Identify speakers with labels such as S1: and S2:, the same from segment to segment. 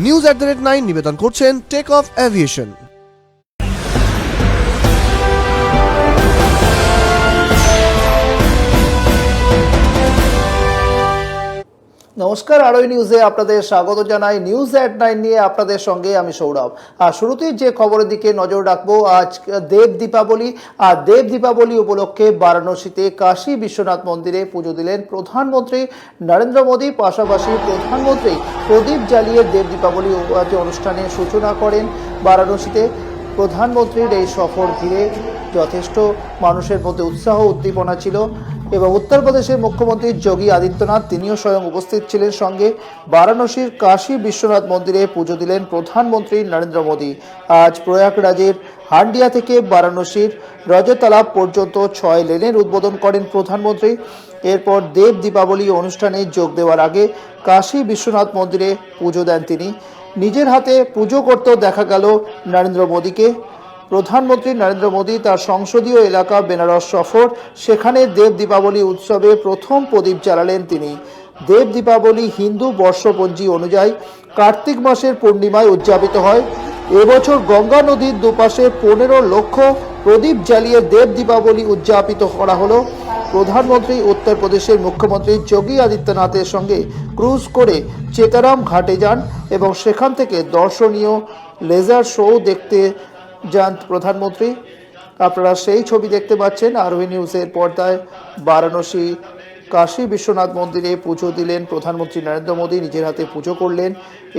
S1: news@9 নিবেদন করছেন take off aviation.
S2: নমস্কার, আরোই নিউজে আপনাদের স্বাগত জানাই। নিউজ@9 নিয়ে আপনাদের সঙ্গে আমি সৌরভ। আর শুরুতেই যে খবরের দিকে নজর রাখবো, আজ দেব দীপাবলি। আর দেব দীপাবলি উপলক্ষে বারাণসীতে কাশী বিশ্বনাথ মন্দিরে পুজো দিলেন প্রধানমন্ত্রী নরেন্দ্র মোদী। পাশাপাশি প্রধানমন্ত্রী প্রদীপ জ্বালিয়ে দেব দীপাবলি অনুষ্ঠানের সূচনা করেন বারাণসীতে। প্রধানমন্ত্রীর এই সফর ঘিরে যথেষ্ট মানুষের মধ্যে উৎসাহ উদ্দীপনা ছিল এবং উত্তরপ্রদেশের মুখ্যমন্ত্রী যোগী আদিত্যনাথ তিনিও স্বয়ং উপস্থিত ছিলেন সঙ্গে। বারাণসীর কাশী বিশ্বনাথ মন্দিরে পুজো দিলেন প্রধানমন্ত্রী নরেন্দ্র মোদী। আজ প্রয়াগরাজের হান্ডিয়া থেকে বারাণসীর রজতালাপ পর্যন্ত 6 লেনের উদ্বোধন করেন প্রধানমন্ত্রী। এরপর দেব দীপাবলি অনুষ্ঠানে যোগ দেওয়ার আগে কাশী বিশ্বনাথ মন্দিরে পুজো দেন তিনি। নিজের হাতে পুজো করতেও দেখা গেল নরেন্দ্র মোদীকে। প্রধানমন্ত্রী নরেন্দ্র মোদী তার সংসদীয় এলাকা বেনারস সফর, সেখানে দেব দীপাবলি উৎসবে প্রথম প্রদীপ জ্বালালেন তিনি। দেব দীপাবলি হিন্দু বর্ষপঞ্জি অনুযায়ী কার্তিক মাসের পূর্ণিমায় উদযাপিত হয়। এবছর গঙ্গা নদীর দুপাশে 15 লক্ষ প্রদীপ জ্বালিয়ে দেব দীপাবলি উদযাপিত করা হলো। প্রধানমন্ত্রী উত্তরপ্রদেশের মুখ্যমন্ত্রী যোগী আদিত্যনাথের সঙ্গে ক্রুজ করে চেতারাম ঘাটে যান এবং সেখান থেকে দর্শনীয় লেজার শো দেখতে যান প্রধানমন্ত্রী। আপনারা সেই ছবি দেখতে পাচ্ছেন আরোহী নিউজের পর্দায়। বারাণসী কাশী বিশ্বনাথ মন্দিরে পুজো দিলেন প্রধানমন্ত্রী নরেন্দ্র মোদী, নিজের হাতে পুজো করলেন।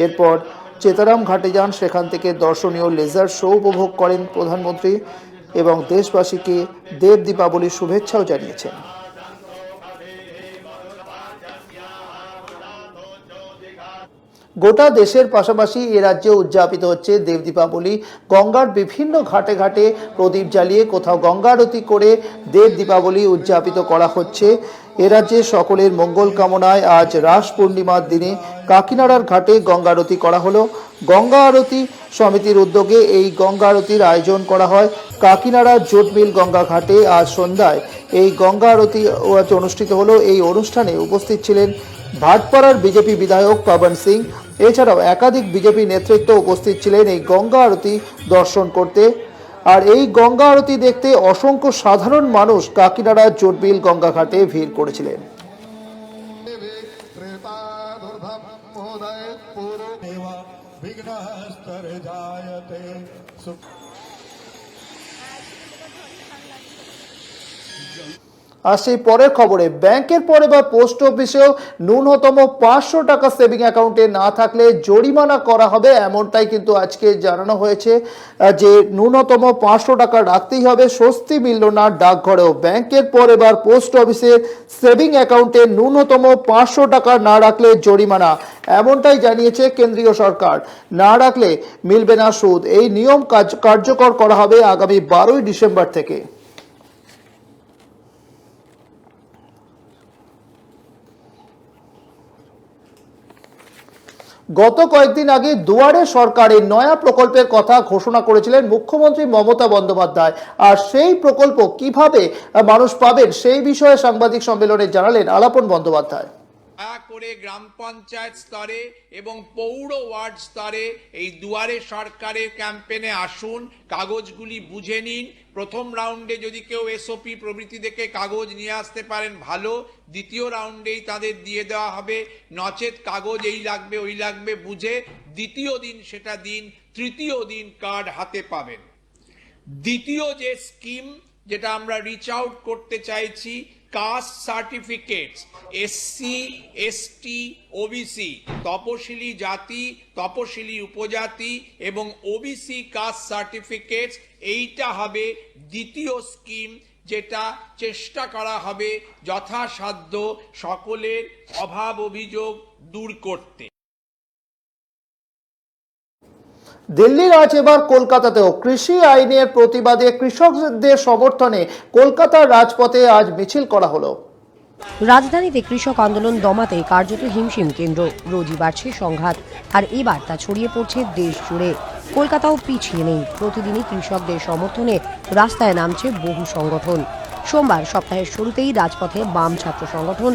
S2: এরপর চেতারাম ঘাটে যান, সেখান থেকে দর্শনীয় লেজার শো উপভোগ করেন প্রধানমন্ত্রী এবং দেশবাসীকে দেব দীপাবলির শুভেচ্ছাও জানিয়েছেন। গোটা দেশের পাশাপাশি এ রাজ্যে উদযাপিত হচ্ছে দেব দীপাবলি। গঙ্গার বিভিন্ন ঘাটে ঘাটে প্রদীপ জ্বালিয়ে কোথাও গঙ্গা আরতি করে দেব দীপাবলি উদযাপিত করা হচ্ছে। এ রাজ্যে সকলের মঙ্গল কামনায় আজ রাস পূর্ণিমার দিনে কাকিনাড়ার ঘাটে গঙ্গা আরতি করা হলো। গঙ্গা আরতি সমিতির উদ্যোগে এই গঙ্গা আরতির আয়োজন করা হয় কাকিনাড়া জুট মিল গঙ্গা ঘাটে। আজ সন্ধ্যায় এই গঙ্গা আরতি অনুষ্ঠিত হলো। এই অনুষ্ঠানে উপস্থিত ছিলেন ভাটপাড়ার বিজেপি বিধায়ক পবন সিং। এছাড়াও একাধিক বিজেপি নেতৃত্ব উপস্থিত ছিলেন এই গঙ্গা আরতি দর্শন করতে। আর এই গঙ্গা আরতি দেখতে অসংখ্য সাধারণ মানুষ কাকিনাড়া জোটবিল গঙ্গা ঘাটে ভিড় করেছিলেন। আর সেই পরের খবরে, ব্যাংকের পরে বা পোস্ট অফিসেও ন্যূনতম 500 টাকা সেভিং অ্যাকাউন্টে না থাকলে জরিমানা করা হবে, এমনটাই কিন্তু আজকে জানানো হয়েছে যে ন্যূনতম 500 টাকা রাখতেই হবে। স্বস্তি মিলল না ডাকঘরেও। ব্যাংকের পরে বা পোস্ট অফিসের সেভিং অ্যাকাউন্টে ন্যূনতম 500 টাকা না রাখলে জরিমানা, এমনটাই জানিয়েছে কেন্দ্রীয় সরকার। না রাখলে মিলবে না সুদ। এই নিয়ম কার্যকর করা হবে আগামী 12ই ডিসেম্বর থেকে। গত কয়েকদিন আগে দুয়ারে সরকারের নয়া প্রকল্পের কথা ঘোষণা করেছিলেন মুখ্যমন্ত্রী মমতা বন্দ্যোপাধ্যায়। আর সেই প্রকল্প কিভাবে মানুষ পাবেন সেই বিষয়ে সাংবাদিক সম্মেলনে জানালেন আলাপন বন্দ্যোপাধ্যায়।
S3: করে গ্রাম পঞ্চায়েত স্তরে এবং পৌর ওয়ার্ড স্তরে এই দুয়ারে সরকারের ক্যাম্পেনে আসুন, কাগজগুলি বুঝে নিন। প্রথম রাউন্ডে যদি কেউ এসওপি প্রভৃতি দেখে কাগজ নিয়ে আসতে পারেন ভালো, দ্বিতীয় রাউন্ডেই তাদের দিয়ে দেওয়া হবে। নচেত কাগজ এই লাগবে ওই লাগবে বুঝে দ্বিতীয় দিন সেটা দিন, তৃতীয় দিন কার্ড হাতে পাবেন। দ্বিতীয় যে স্কিম যেটা আমরা রিচ আউট করতে চাইছি, caste certificates, SC ST OBC, তপশিলি জাতি তপশিলি উপজাতি এবং ওবিসি কাস্ট সার্টিফিকেটস, এইটা হবে দ্বিতীয় স্কিম, যেটা চেষ্টা করা হবে যথাসাধ্য সকলের অভাব অভিযোগ দূর করতে।
S2: দিল্লির আজ এবার কলকাতাতেও কৃষি আইনের প্রতিবাদে কৃষকদের সমর্থনে কলকাতার রাজপথে আজ মিছিল করা হলো।
S4: রাজধানীতে কৃষক আন্দোলন দমাতে কার্যত হিমশিম কেন্দ্র। রোজই বাড়ছে সংঘাত, আর এবার তা ছড়িয়ে পড়ছে দেশ জুড়ে। কলকাতাও পিছিয়ে নেই। প্রতিদিনই কৃষকদের সমর্থনে রাস্তায় নামছে বহু সংগঠন। সোমবার সপ্তাহের শুরুতেই রাজপথে বাম ছাত্র সংগঠন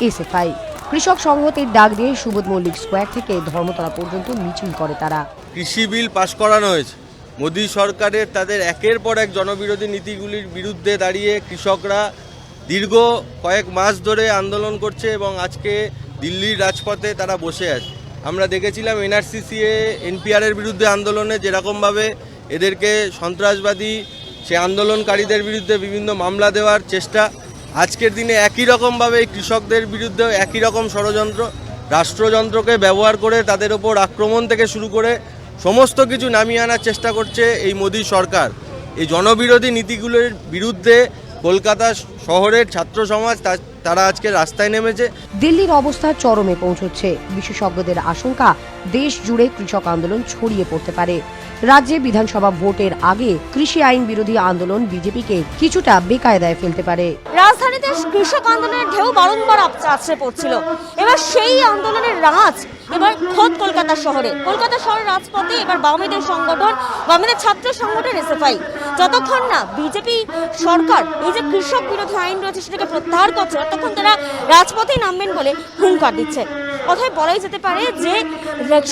S4: এসএফআই। কৃষক সংহতির ডাক দিয়ে সুবোধ মল্লিক স্কোয়ার থেকে ধর্মতলা পর্যন্ত মিছিল করে তারা।
S5: কৃষি বিল পাশ করানো হয়েছে। মোদী সরকারের তাদের একের পর এক জনবিরোধী নীতিগুলির বিরুদ্ধে দাঁড়িয়ে কৃষকরা দীর্ঘ কয়েক মাস ধরে আন্দোলন করছে এবং আজকে দিল্লির রাজপথে তারা বসে আছে। আমরা দেখেছিলাম এনআরসিসিএ এনপিআরের বিরুদ্ধে আন্দোলনে যেরকমভাবে এদেরকে সন্ত্রাসবাদী সে আন্দোলনকারীদের বিরুদ্ধে বিভিন্ন মামলা দেওয়ার চেষ্টা, আজকের দিনে একই রকমভাবে কৃষকদের বিরুদ্ধে একই রকম ষড়যন্ত্র, রাষ্ট্রযন্ত্রকে ব্যবহার করে তাদের ওপর আক্রমণ থেকে শুরু করে সমস্ত কিছু নামিয়ে আনার চেষ্টা করছে এই মোদী সরকার। এই জনবিরোধী নীতিগুলোর বিরুদ্ধে কলকাতা শহরের ছাত্র সমাজ তারা আজকে রাস্তায় নেমেছে।
S4: দিল্লির অবস্থা চরমে পৌঁছচ্ছে। বিশেষজ্ঞদের আশঙ্কা দেশ জুড়ে কৃষক আন্দোলন ছড়িয়ে পড়তে পারে। রাজ্যে বিধানসভা ভোটের আগে কৃষি আইন বিরোধী আন্দোলন বিজেপিকে কিছুটা বেকায়দায় ফেলতে পারে।
S6: রাজধানীতে কৃষক আন্দোলনের ঢেউ বারংবার আছড়ে পড়ছিল। এবার সেই আন্দোলনের রাজ এবার খোদ কলকাতা শহরের রাজপথে এবার বামেদের সংগঠন, বামেদের ছাত্র সংগঠন এসএফআই যতক্ষণ না বিজেপি সরকার এই যে কৃষক বিরোধী আইন রয়েছে সেটাকে প্রত্যাহার করছে, ততক্ষণ তারা রাজপথেই নামবেন বলে হুঙ্কার দিচ্ছে। কথায় বলাই যেতে পারে যে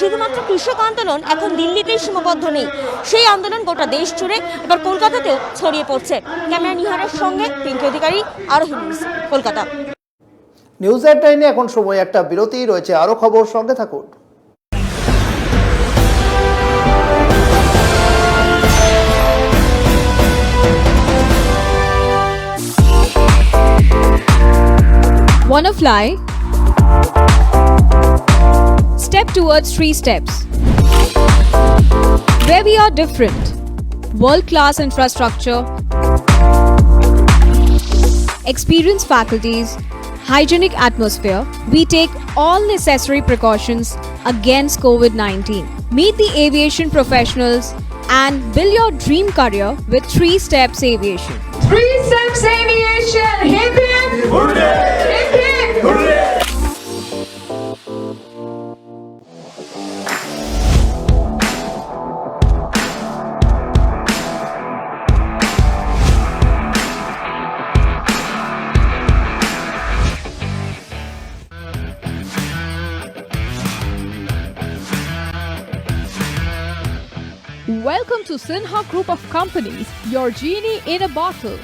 S6: শুধুমাত্র কৃষক আন্দোলন এখন দিল্লিতেই সীমাবদ্ধ নেই, সেই আন্দোলন গোটা দেশ জুড়ে এবার কলকাতাতেও ছড়িয়ে পড়ছে। ক্যামেরা নিহারের সঙ্গে পিঙ্কি অধিকারী, আরোহী নিউজ, কলকাতা।
S2: নিউজ এট 9 এখন সময় একটা বিরতি রয়েছে, আরো খবর সঙ্গে থাকুন।
S7: Wanna fly? Step towards 3 steps. Where we are different. World-class infrastructure, experienced faculties, hygienic atmosphere. We take all necessary precautions against COVID-19. Meet the aviation professionals and build your dream career with 3 Steps Aviation.
S8: 3 Steps Aviation! Hip hip! Hooray! Hip hip! Hooray!
S7: Welcome to Sinha Group of Companies, your genie in a bottle.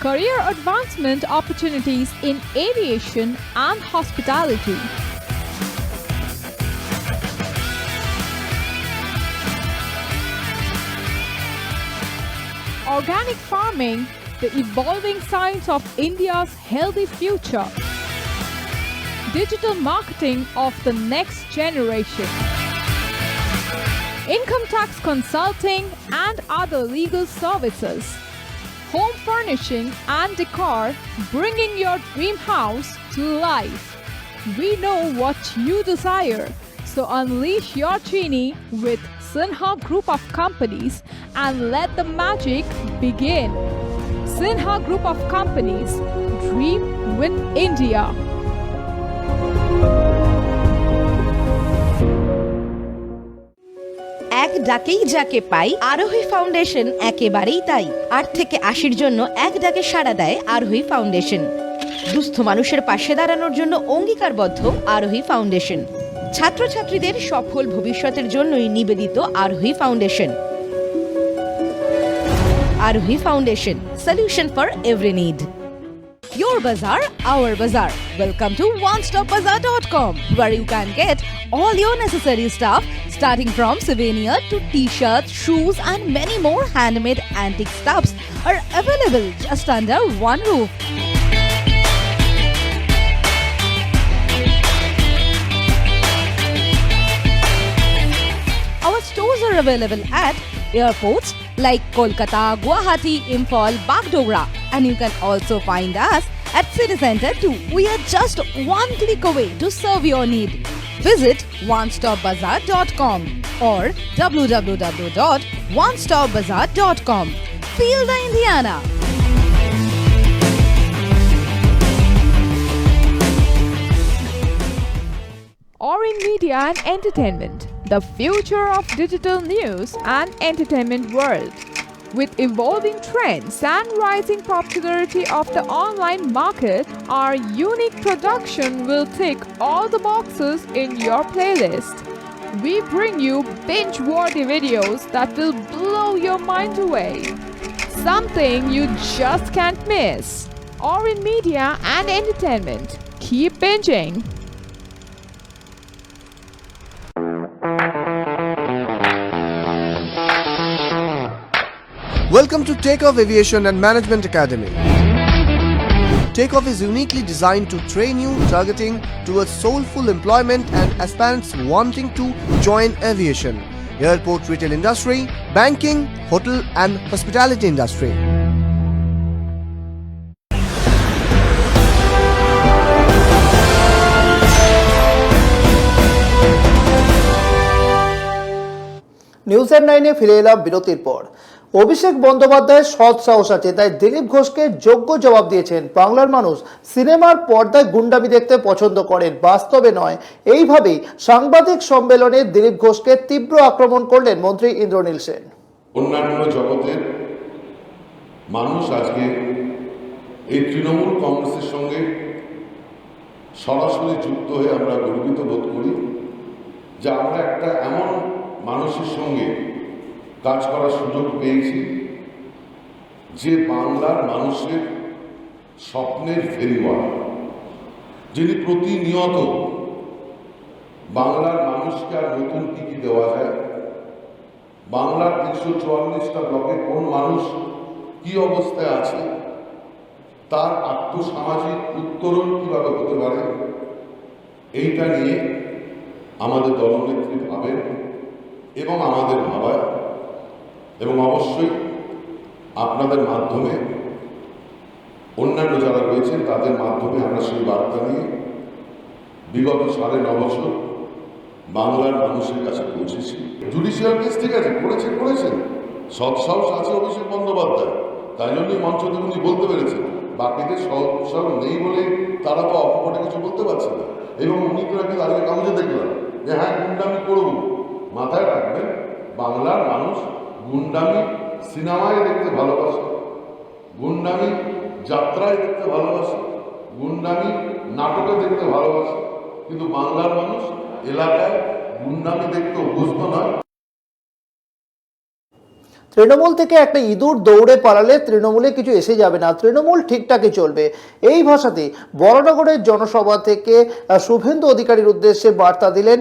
S7: Career advancement opportunities in aviation and hospitality. Organic farming, the evolving science of India's healthy future. Digital marketing of the next generation. Income tax consulting and other legal services. Home furnishing and decor, bringing your dream house to life. We know what you desire, so unleash your genie with Sinha Group of Companies and let the magic begin. Sinha Group of Companies, dream with India.
S9: এক ডাকেই যাকে পাই, আরোহী foundation একেবারেই তাই। 8 থেকে 80-র জন্য এক ডাকে সাড়া দেয় আরোহী ফাউন্ডেশন। দুস্থ মানুষের পাশে দাঁড়ানোর জন্য অঙ্গীকারবদ্ধ আরোহী ফাউন্ডেশন। ছাত্রছাত্রীদের সফল ভবিষ্যতের জন্যই নিবেদিত আরোহী ফাউন্ডেশন। আরোহী foundation, solution for every need. Your bazaar, our bazaar. Welcome to onestopbazaar.com, where you can get all your necessary stuff, starting from souvenir to t-shirts, shoes and many more handmade antique stuffs are available just under one roof. Our stores are available at airports like Kolkata, Guwahati, Imphal, Bagdogra, and you can also find us at City Center too. We are just one click away to serve your need. Visit onestopbazaar.com or www.onestopbazaar.com. Feel the Indiana.
S7: Orin Media and Entertainment, the future of digital news and entertainment world. With evolving trends and rising popularity of the online market, our unique production will tick all the boxes in your playlist. We bring you binge-worthy videos that will blow your mind away. Something you just can't miss. Or in media and entertainment. Keep binging.
S1: Welcome to Takeoff Aviation and Management Academy. Takeoff is uniquely designed to train you, targeting towards soulful employment and aspirants wanting to join aviation, airport retail industry, banking, hotel and hospitality industry.
S2: News at 9-এ ফিরে এলাম বিরতির পর। অভিষেক বন্দ্যোপাধ্যায়ের সৎ সাহস আছে, তাই দিলীপ ঘোষকে যোগ্য জবাব দিয়েছেন। বাংলার মানুষ সিনেমার পর্দায় গুন্ডামি দেখতে পছন্দ করেন, বাস্তবে নয়। এইভাবেই সাংবাদিক সম্মেলনে দিলীপ ঘোষকে তীব্র আক্রমণ করলেন মন্ত্রী ইন্দ্রনীল সেন।
S10: অন্যান্য জগতের মানুষ আজকে এই তৃণমূল কংগ্রেসের সঙ্গে সরাসরি যুক্ত হয়ে আমরা গর্বিত বোধ করি যে আমরা একটা এমন মানুষের সঙ্গে কাজ করার সুযোগ পেয়েছি যে বাংলার মানুষের স্বপ্নের ফেরিওয়ালা, যিনি প্রতিনিয়ত বাংলার মানুষকে আর নতুন কী কী দেওয়া যায়, বাংলার 344টা ব্লকে কোন মানুষ কি অবস্থায় আছে, তার আর্থসামাজিক উত্তরণ কীভাবে হতে পারে, এইটা নিয়ে আমাদের দলনেত্রী ভাবেন এবং আমাদের ভাবায়, এবং অবশ্যই আপনাদের মাধ্যমে অন্যান্য যারা রয়েছেন তাদের মাধ্যমে আমরা সেই বার্তা নিয়ে বিগত 9.5 বছর বাংলার মানুষের কাছে পৌঁছেছি। জুডিশিয়াল কেস ঠিক আছে, করেছেন, সৎসাহস আছে অভিষেক বন্দ্যোপাধ্যায়, তাই জন্যই মঞ্চ থেকে উনি বলতে পেরেছেন। বাকিদের সৎসাহস নেই বলে তারা তো অকপটে কিছু বলতে পারছে না। এবং উনি তো আজকে কাগজে দেখলাম যে হ্যাঁ গুন্ডামি করব। মাথায় রাখবেন, বাংলার মানুষ গুন্ডামি সিনেমায় দেখতে ভালোবাসে, গুন্ডামি যাত্রায় দেখতে ভালোবাসে, গুন্ডামি নাটকে দেখতে ভালোবাসে, কিন্তু বাংলার মানুষ এলাকায় গুন্ডামি দেখতে অভ্যস্ত নয়।
S2: তৃণমূল থেকে একটা ইঁদুর দৌড়ে পালালে তৃণমূলে কিছু এসে যাবে না, তৃণমূল ঠিকঠাকই চলবে। এই ভাষাতে বড়নগরের জনসভা থেকে শুভেন্দু অধিকারীর উদ্দেশ্যে বার্তা দিলেন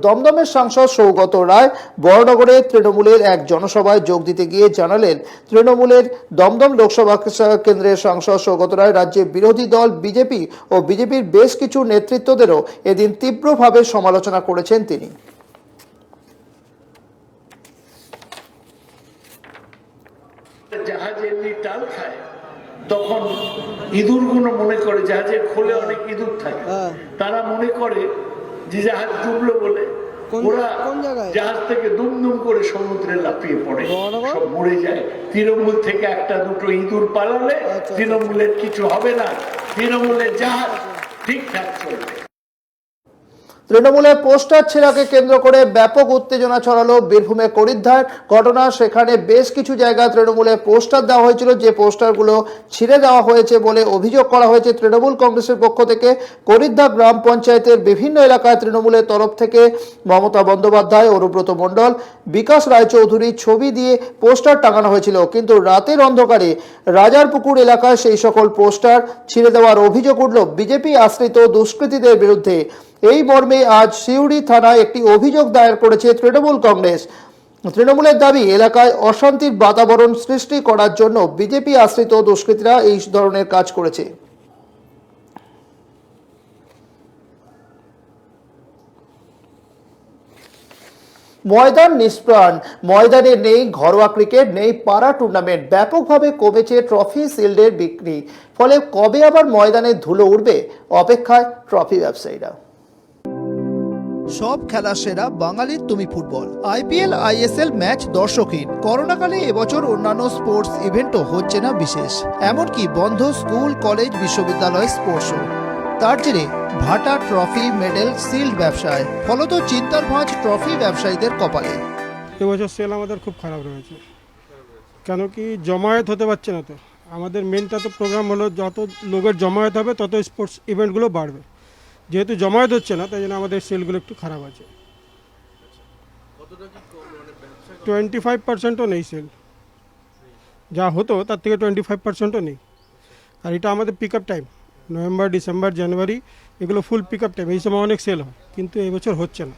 S2: দমদমের সাংসদ সৌগত রায়। বড়নগরে তৃণমূলের এক জনসভায় যোগ দিতে গিয়ে জানালেন, তৃণমূলের দমদম লোকসভা কেন্দ্রের সাংসদ সৌগত রায় রাজ্যের বিরোধী দল বিজেপি ও বিজেপির বেশ কিছু নেতৃত্বদেরও এদিন তীব্রভাবে সমালোচনা করেছেন তিনি।
S11: জাহাজ এমনি টাল খায়, তখন ইঁদুরগুলো মনে করে জাহাজের খোলে অনেক ইঁদুর থাকে, তারা মনে করে যে জাহাজ ডুবলো বলে ওরা জাহাজ থেকে দুম করে সমুদ্রে লাফিয়ে পড়ে, সব মরে যায়। তৃণমূল থেকে একটা দুটো ইঁদুর পালালে তৃণমূলের কিছু হবে না, তৃণমূলের জাহাজ ঠিকঠাক চলবে।
S2: তৃণমূলের পোস্টার ছেঁড়াকে কেন্দ্র করে ব্যাপক উত্তেজনা ছড়ালো বীরভূমে করিদ্ধার ঘটনা। সেখানে বেশ কিছু জায়গায় তৃণমূলের পোস্টার দেওয়া হয়েছিল, যে পোস্টারগুলো ছিঁড়ে দেওয়া হয়েছে বলে অভিযোগ করা হয়েছে তৃণমূল কংগ্রেসের পক্ষ থেকে। করিদ্ধার গ্রাম পঞ্চায়েতের বিভিন্ন এলাকায় তৃণমূলের তরফ থেকে মমতা বন্দ্যোপাধ্যায়, অনুব্রত মণ্ডল, বিকাশ রায়চৌধুরীর ছবি দিয়ে পোস্টার টাঙানো হয়েছিল, কিন্তু রাতের অন্ধকারে রাজারপুকুর এলাকায় সেই সকল পোস্টার ছিঁড়ে দেওয়ার অভিযোগ উঠল বিজেপি আশ্রিত দুষ্কৃতীদের বিরুদ্ধে। এই মর্মে আজ সিউড়ি থানায় একটি অভিযোগ দায়ের করেছে তৃণমূল কংগ্রেস। তৃণমূলের দাবি, এলাকায় অশান্তির বাতাবরণ সৃষ্টি করার জন্য বিজেপি আশ্রিত দুষ্কৃতীরা এই ধরনের কাজ করেছে। ময়দান নিষ্প্রাণ, ময়দানে নেই ঘরোয়া ক্রিকেট, নেই পাড়া টুর্নামেন্ট, ব্যাপকভাবে কমেছে ট্রফি শিল্ডের বিক্রি। ফলে কবে আবার ময়দানে ধুলো উঠবে, অপেক্ষায় ট্রফি ব্যবসায়ীরা।
S12: সব খেলা সেরা বাঙালির তুমি ফুটবল। আইপিএল, আইএসএল ম্যাচ দর্শকহীন। করোনাকালে এবছর অন্যান্য স্পোর্টস ইভেন্টও হচ্ছে না বিশেষ, এমনকি বন্ধ স্কুল, কলেজ, বিশ্ববিদ্যালয় স্পোর্টসও। তার জেরে ভাটা ট্রফি, মেডেল, শিল্ড ব্যবসায়। ফলত চিন্তার ভাঁজ ট্রফি ব্যবসায়ীদের কপালে।
S13: এবছর সেল আমাদের খুব খারাপ রয়েছে। কেন কি জমায়েত হতে পারছে না, তো আমাদের মেনটা তো প্রোগ্রাম হলো যত লোকের জমায়েত হবে তত স্পোর্টস ইভেন্টগুলো বাড়বে, যেহেতু জমায়েত হচ্ছে না তাই জন্য আমাদের সেলগুলো একটু খারাপ আছে। 25%ও নেই সেল, যা হতো তার থেকে 25%ও নেই। আর এটা আমাদের pick up time, November, December, January এগুলো ফুল পিক আপ টাইম, এই সময় অনেক সেল হয়, কিন্তু এবছর হচ্ছে না।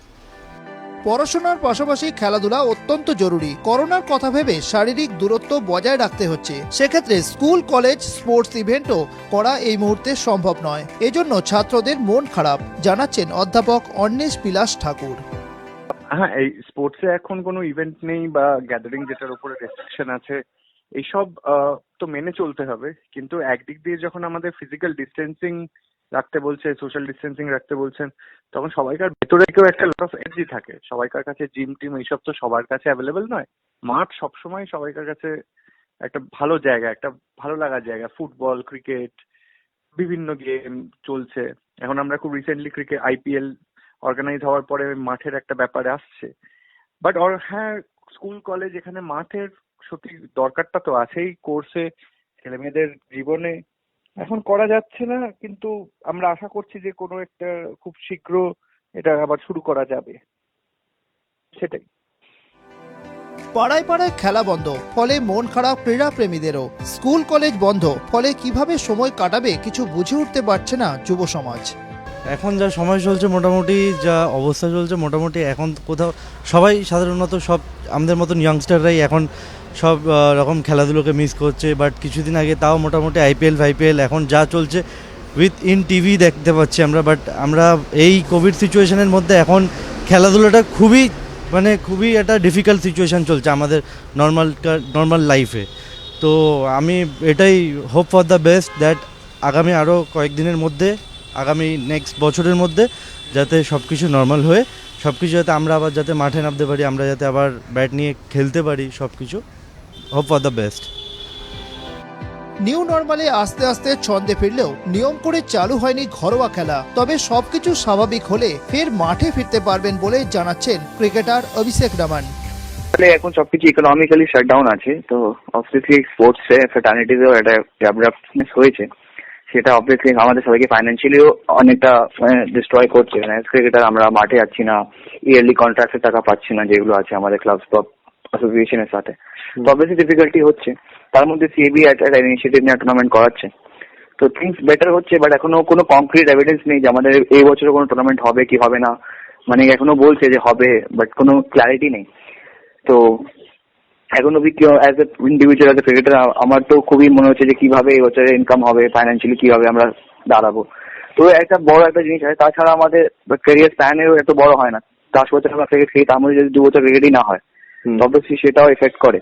S12: পড়াশোনার পাশাপাশি খেলাধুলা অত্যন্ত জরুরি। করোনার কথা ভেবে শারীরিক দূরত্ব বজায় রাখতে হচ্ছে, সেক্ষেত্রে স্কুল কলেজ স্পোর্টস ইভেন্টও করা এই মুহূর্তে সম্ভব নয়। এজন্য ছাত্রদের মন খারাপ, জানাচ্ছেন অধ্যাপক অন্বেষ বিলাস ঠাকুর।
S14: হ্যাঁ, এই স্পোর্টসে এখন কোনো ইভেন্ট নেই বা গ্যাদারিং যেটার উপরে রেস্ট্রিকশন আছে, এইসব তো মেনে চলতে হবে। কিন্তু একদিক দিয়ে যখন আমাদের ফিজিক্যাল ডিস্টেন্সিং রাখতে বলছে, সোশ্যাল ডিস্টেন্সিং রাখতে বলছেন, তখন সবাইকার ভেতরে কেউ একটা লট অফ এনার্জি থাকে। সবাইকার কাছে জিম টিম এইসব তো সবার কাছে অ্যাভেলেবেল নয়। মাঠ সবসময় সবাইকার কাছে একটা ভালো জায়গা, একটা ভালো লাগার জায়গা। ফুটবল, ক্রিকেট, বিভিন্ন গেম চলছে। এখন আমরা খুব রিসেন্টলি ক্রিকেট IPL অর্গানাইজ হওয়ার পরে মাঠের একটা ব্যাপারে আসছে। বাট হ্যাঁ, স্কুল কলেজ এখানে মাঠের সত্যি দরকারটা তো আছেই কোর্সে, ছেলে মেয়েদের জীবনে। এখন করা যাচ্ছে না, কিন্তু আমরা আশা করছি যে কোনো একটা খুব শীঘ্র এটা আবার শুরু করা যাবে, সেটাই।
S12: পাড়ায় পাড়ায় খেলা বন্ধ, ফলে মন খারাপ ক্রীড়া প্রেমীদেরও। স্কুল কলেজ বন্ধ, ফলে কিভাবে সময় কাটাবে কিছু বুঝে উঠতে পারছে না যুব সমাজ।
S15: এখন যা সময় চলছে, মোটামুটি যা অবস্থা চলছে, মোটামুটি এখন কোথাও সবাই সাধারণত সব আমাদের মতন ইয়াংস্টাররাই এখন সব রকম খেলাধুলোকে মিস করছে। বাট কিছুদিন আগে তাও মোটামুটি IPL এখন যা চলছে উইথ ইন টিভি দেখতে পাচ্ছি আমরা। বাট আমরা এই কোভিড সিচুয়েশনের মধ্যে এখন খেলাধুলাটা খুবই একটা ডিফিকাল্ট সিচুয়েশান চলছে আমাদের নর্মাল লাইফে। তো আমি এটাই hope for the best that আগামী আরও কয়েকদিনের মধ্যে, আগামী নেক্সট বছরের মধ্যে যাতে সব কিছু নর্মাল হয়ে সব কিছু যাতে আমরা আবার যাতে মাঠে নামতে পারি, আমরা যাতে আবার ব্যাট নিয়ে খেলতে পারি, সব কিছু hope for the best.
S12: New নর্মালে আস্তে আস্তে ছন্দে ফিরলেও নিয়ম করে চালু হয়নি ঘরোয়া খেলা। তবে সবকিছু স্বাভাবিক হলে ফের মাঠে ফিরতে পারবেন বলে জানাচ্ছেন ক্রিকেটার অভিষেক রামান।
S14: এখন সবকিছু ইকোনমিক্যালি শাটডাউন আছে, তো অবভিয়াসলি স্পোর্টসে ফ্যাটার্নিটিসেও একটা অ্যাব্রাপ্টনেস হয়েছে। সেটা অবভিয়াসলি আমাদের সবাইকে ফাইন্যান্সিয়ালিও অনেকটা ডিস্ট্রয় করছে। ক্রিকেটার আমরা মাঠে যাচ্ছি না, ইয়ারলি কন্ট্রাক্টের টাকা পাচ্ছি না যেগুলো আছে আমাদের ক্লাবস বা অ্যাসোসিয়েশনের সাথে, তো অবভিয়াসলি ডিফিকাল্টি হচ্ছে। তার মধ্যে CAB একটা ইনিশিয়েটিভ নিয়ে টুর্নামেন্ট করাচ্ছে, তো থিংস বেটার হচ্ছে। বাট এখনো কোনো কংক্রিট এভিডেন্স নেই যে আমাদের এই বছরে কোনো টুর্নামেন্ট হবে কি হবে না। মানে এখনো বলছে যে হবে, বাট কোনো ক্ল্যারিটি নেই। তো এখন অব্দি as a individual, as a cricketer আমার তো খুবই মনে হচ্ছে যে কিভাবে এই বছরে ইনকাম হবে, ফাইন্যান্সিয়ালি কিভাবে আমরা দাঁড়াবো। তো একটা বড় একটা জিনিস আছে। তাছাড়া আমাদের ক্যারিয়ার স্প্যানেও এত বড় হয় না। 10 বছর আমরা ক্রিকেট খেলি, তার মধ্যে যদি 2 বছর ক্রিকেটই না হয়, অবভিয়াসলি সেটাও এফেক্ট করে,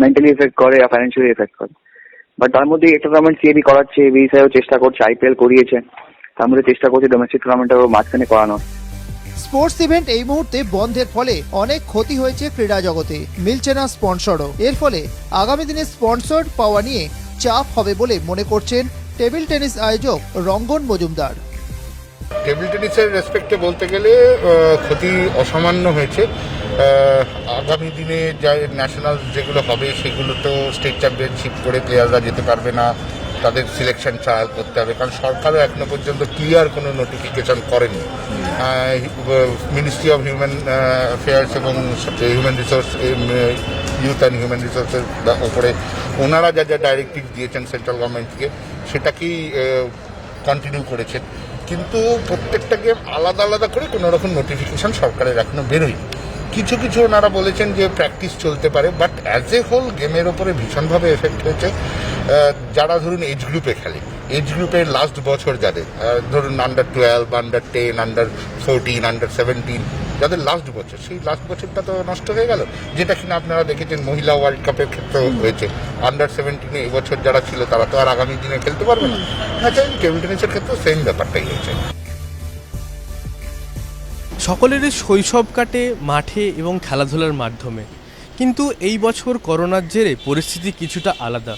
S14: মেন্টালি এফেক্ট করে, ফাইন্যান্সিয়ালি এফেক্ট করে। বাট তার মধ্যে এই টুর্নামেন্ট CAB করাচ্ছে, BCCIও চেষ্টা করছে, IPL করিয়েছে, তার মধ্যে চেষ্টা করছে ডোমেস্টিক টুর্নামেন্টও মাঝখানে করানো।
S12: স্পোর্টস ইভেন্ট এই মুহূর্তে বন্ধের ফলে অনেক ক্ষতি হয়েছে ক্রীড়া জগতে, মিলছে না স্পন্সরও। এর ফলে আগামী দিনে স্পন্সর পাওয়া নিয়ে চাপ হবে বলে মনে করছেন টেবিল টেনিস আয়োজক রঙ্গন মজুমদার।
S16: টেবিল টেনিসের রেসপেক্টে বলতে গেলে ক্ষতি অসামান্য হয়েছে। আগামী দিনে যা ন্যাশনাল যেগুলো হবে সেগুলো তো স্টেট চ্যাম্পিয়নশিপ করে প্লেয়াররা যেতে পারবে না, তাদের সিলেকশন ট্রায়াল করতে হবে, কারণ সরকারও এখনো পর্যন্ত ক্লিয়ার কোনো নোটিফিকেশন করেনি। মিনিস্ট্রি অফ হিউম্যান অ্যাফেয়ার্স এবং human resource, youth and human রিসোর্সের ওপরে ওনারা যা যা ডাইরেক্টিভ দিয়েছেন সেন্ট্রাল গভর্নমেন্টকে সেটাকেই কন্টিনিউ করেছেন। কিন্তু প্রত্যেকটা গেম আলাদা আলাদা করে কোনো রকম নোটিফিকেশন সরকারের এখনো বেরোয়নি। কিছু কিছু ওনারা বলেছেন যে প্র্যাকটিস চলতে পারে, বাট অ্যাজ এ হোল গেমের ওপরে ভীষণভাবে এফেক্ট হয়েছে। যারা ধরুন এজ গ্রুপে খেলে, এজ গ্রুপের লাস্ট বছর যাদের ধরুন আন্ডার-12, আন্ডার-10, আন্ডার-14, আন্ডার-17, যাদের লাস্ট বছর, সেই লাস্ট বছরটা তো নষ্ট হয়ে গেল। যেটা কিনা আপনারা দেখেছেন মহিলা ওয়ার্ল্ড কাপের ক্ষেত্রেও হয়েছে। আন্ডার-17 এবছর যারা ছিল তারা তো আর আগামী দিনে খেলতে পারবে না। আচ্ছা, টেবিল টেনিসের ক্ষেত্রেও সেম ব্যাপারটাই হয়েছে।
S17: সকলেরই শৈশব কাটে মাঠে এবং খেলাধুলার মাধ্যমে, কিন্তু এই বছর করোনার জেরে পরিস্থিতি কিছুটা আলাদা।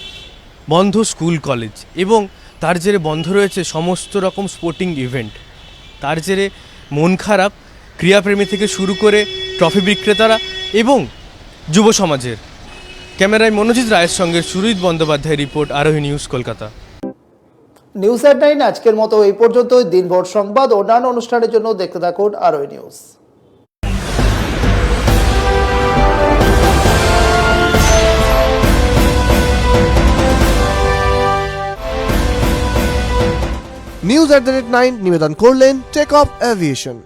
S17: বন্ধ স্কুল কলেজ এবং তার জেরে বন্ধ রয়েছে সমস্ত রকম স্পোর্টিং ইভেন্ট। তার জেরে মন খারাপ ক্রীড়াপ্রেমী থেকে শুরু করে ট্রফি বিক্রেতারা এবং যুব সমাজের। ক্যামেরায় মনোজিৎ রায়ের সঙ্গে সুরজিৎ বন্দ্যোপাধ্যায় রিপোর্ট, আরোহী নিউজ, কলকাতা।
S2: নিউজ এট 9 আজকের মতো এই পর্যন্তই। দিনভর সংবাদ অন্যান্য অনুষ্ঠানের জন্য দেখতে থাকুন আরোহী নিউজ।
S1: নিউজ@9 নিবেদন করলেন টেক অফ এভিয়েশন।